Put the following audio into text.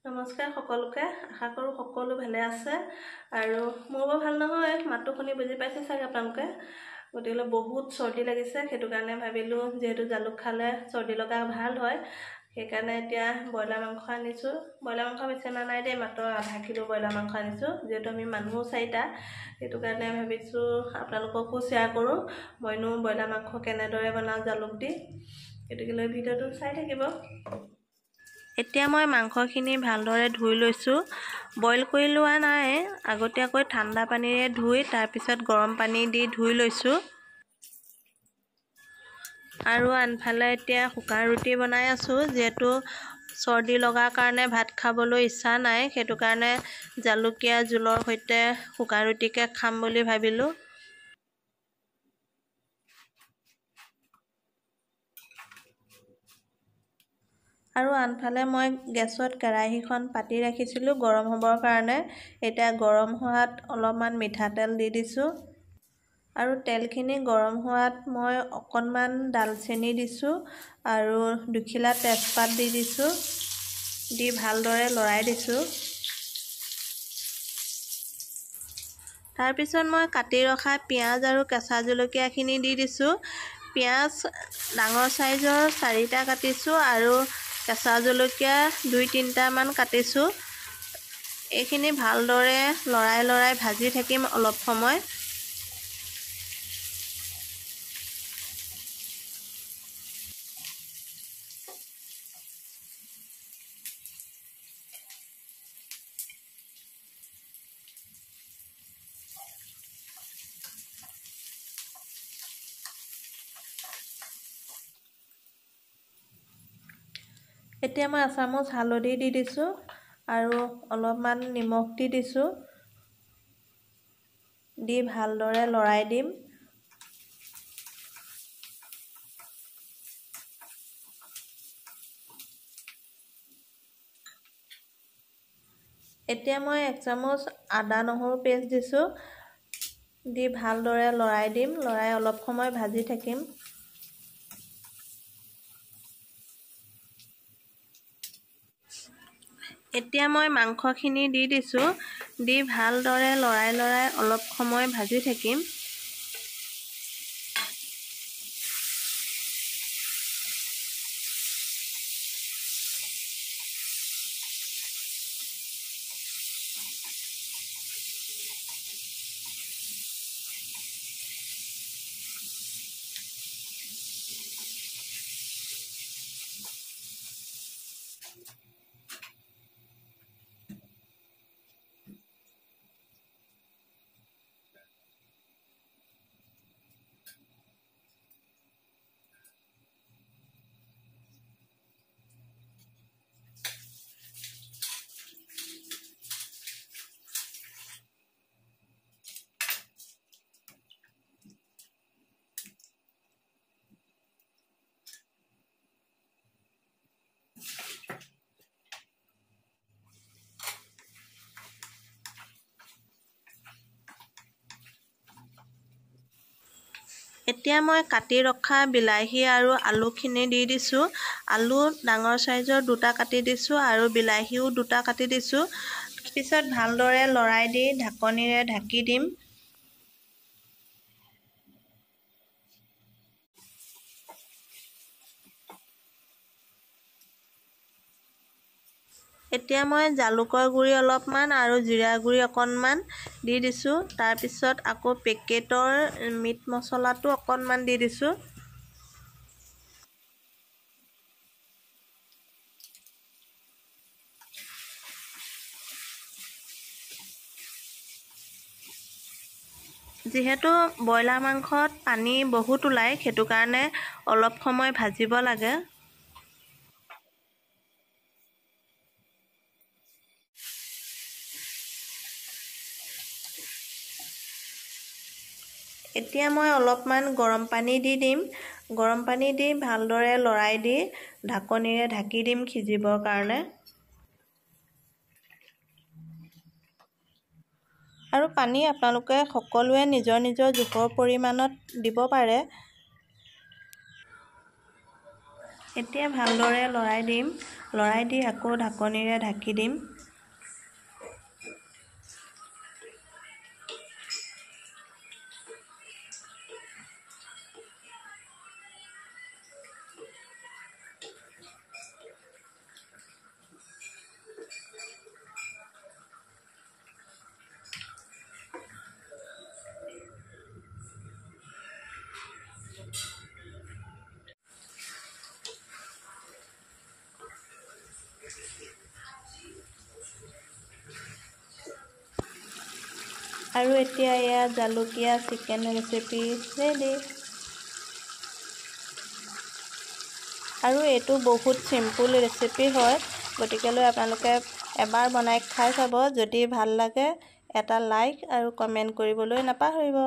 নমস্কাৰ সকলোকে আশা কৰো সকলো ভালে আছে আৰু মোৰ ভাল নহয় মাতটো শুনি বুজি পাইছে চাগে আপোনালোকে গতিকে বহুত চৰ্দি লাগিছে সেইটো কাৰণে ভাবিলো যেহেতু জালুক খালে চৰ্দি লগা ভাল হয় সেইকাৰণে এতিয়া বয়লাৰ মাংস আনিছো বয়লাৰ মাংস বেছি নাই দেই মাত্ৰ আধা কিলো বয়লাৰ মাংস আনিছো যেহেতু আমি মানুহ চাৰিটা সেইটো কাৰণে ভাবিছো আপোনালোককো শ্বেয়াৰ কৰো মইনো বয়লাৰ মাংস কেনেদৰে বনাও জালুক দি গতিকে ভিডিঅ'টো চাই থাকিব এতিয়া মই মাংসখিনি ভালদৰে ধুই লৈছো বইল কৰি লোৱা নাই আগতীয়াকৈ ঠাণ্ডা পানীৰে ধুই তাৰ পিছত গৰম পানী দি ধুই লৈছো আৰু আনফালে এতিয়া শুকান ৰুটি বনাই আছো যেহেতু চৰ্দি লগাৰ কাৰণে ভাত খাবলৈ ইচ্ছা নাই সেইটো কাৰণে জালুকীয়া জোলৰ সৈতে শুকান ৰুটিকে খাম বুলি ভাবিলো আৰু আনফালে মই গেছত কেৰাহীখন পাতি ৰাখিছিলো গৰম হ'বৰ কাৰণে এতিয়া গৰম হোৱাত অলপমান মিঠাতেল দি দিছো আৰু তেলখিনি গৰম হোৱাত মই অকণমান ডালচেনি দিছো আৰু দুখিলা তেজপাত দি দিছো দি ভালদৰে লৰাই দিছো তাৰ পিছত মই কাটি ৰখা পিয়াজ আৰু কেঁচা জলকীয়াখিনি দি দিছো পিয়াজ ডাঙৰ সাইজৰ 4টা কাটিছো আৰু কেঁচা জলকীয়া 2-3টা মান কাটিছো এইখিনি ভালদৰে লৰাই ভাজি থাকিম অলপ সময় এতিয়া মই এচামুচ হালধি দি দিছো আৰু অলপমান নিমখ দি দিছো দি ভালদৰে লৰাই দিম এতিয়া মই 1 চামুচ আদা নহৰু পেষ্ট দিছো দি ভালদৰে লৰাই দিম লৰাই অলপ সময় ভাজি থাকিম এতিয়া মই মাংসখিনি দি দিছো দি ভালদৰে লৰাই অলপ সময় ভাজি থাকিম এতিয়া মই কাটি ৰখা বিলাহী আৰু আলুখিনি দি দিছো আলু ডাঙৰ সাইজৰ 2টা কাটি দিছো আৰু বিলাহীও 2টা কাটি দিছো পিছত ভালদৰে লৰাই দি ঢাকনিৰে ঢাকি দিম এতিয়া মই জালুকৰ গুৰি অলপমান আৰু জিৰা গুৰি অকণমান দি দিছো তাৰ পিছত আকৌ পেকেটৰ মিট মছলাটো অকণমান দি দিছো যিহেতু বয়লাৰ মাংসত পানী বহুত ওলায় সেইটো কাৰণে অলপ সময় ভাজিব লাগে এতিয়া মই অলপমান গৰম পানী দি দিম গৰম পানী দি ভালদৰে লৰাই দি ঢাকনিৰে ঢাকি দিম সিজিবৰ কাৰণে আৰু পানী আপোনালোকে সকলোৱে নিজৰ জোখৰ পৰিমাণত দিব পাৰে এতিয়া ভালদৰে লৰাই দিম লৰাই দি আকৌ ঢাকনিৰে ঢাকি দিম। আৰু এতিয়া এয়া জালুকীয়া চিকেন ৰেচিপি ৰেডি। আৰু এইটো বহুত চিম্পুল ৰেচিপি হয়, গতিকেলৈ আপোনালোকে এবাৰ বনাই খাই চাব। যদি ভাল লাগে এটা লাইক আৰু কমেণ্ট কৰিবলৈ নাপাহৰিব।